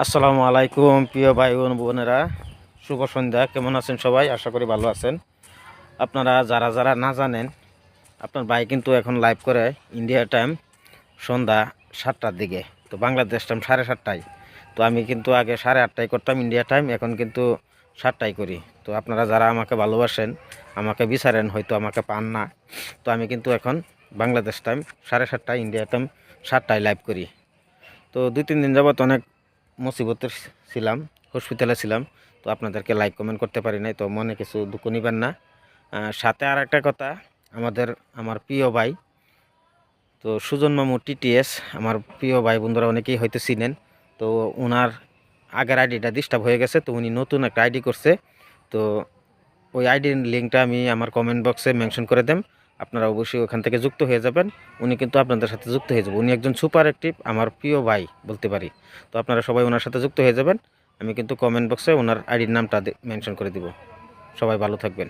আসসালামু আলাইকুম প্রিয় ভাই ও বোনেরা, শুভ সন্ধ্যা। কেমন আছেন সবাই? আশা করি ভালো আছেন। আপনারা যারা যারা না জানেন, আপনার ভাই কিন্তু এখন লাইভ করে ইন্ডিয়া টাইম সন্ধ্যা 7টার দিকে, তো বাংলাদেশ টাইম 7:30টায়। তো আমি কিন্তু আগে 8:30টায় করতাম ইন্ডিয়া টাইম, এখন কিন্তু 7টায় করি। তো আপনারা যারা আমাকে ভালোবাসেন, আমাকে বিচারেন, হয়তো আমাকে পান না, তো আমি কিন্তু এখন বাংলাদেশ টাইম 7:30টায়, ইন্ডিয়া টাইম 7টায় লাইভ করি। তো 2-3 দিন যাবত অনেক মুসিবতের ছিলাম, হসপিটালে ছিলাম, তো আপনাদেরকে লাইক কমেন্ট করতে পারি নাই, তো মনে কিছু দুঃখ নিবেন না। সাথে আর একটা কথা, আমার প্রিয় ভাই, তো সুজন মামু টিটিএস, আমার প্রিয় ভাই বন্ধুরা অনেকেই হয়তো চিনেন। তো ওনার আগের আইডিটা ডিস্টার্ব হয়ে গেছে, তো উনি নতুন একটা আইডি করছে। তো ওই আইডির লিঙ্কটা আমি আমার কমেন্ট বক্সে মেনশন করে দেন, আপনারা অবশ্যই ওখান থেকে যুক্ত হয়ে যাবেন। উনি কিন্তু আপনাদের সাথে যুক্ত হয়ে যাবে। উনি একজন সুপার অ্যাক্টিভ, আমার প্রিয় ভাই বলতে পারি। তো আপনারা সবাই ওনার সাথে যুক্ত হয়ে যাবেন। আমি কিন্তু কমেন্ট বক্সে ওনার আইডির নামটা মেনশন করে দিব। সবাই ভালো থাকবেন।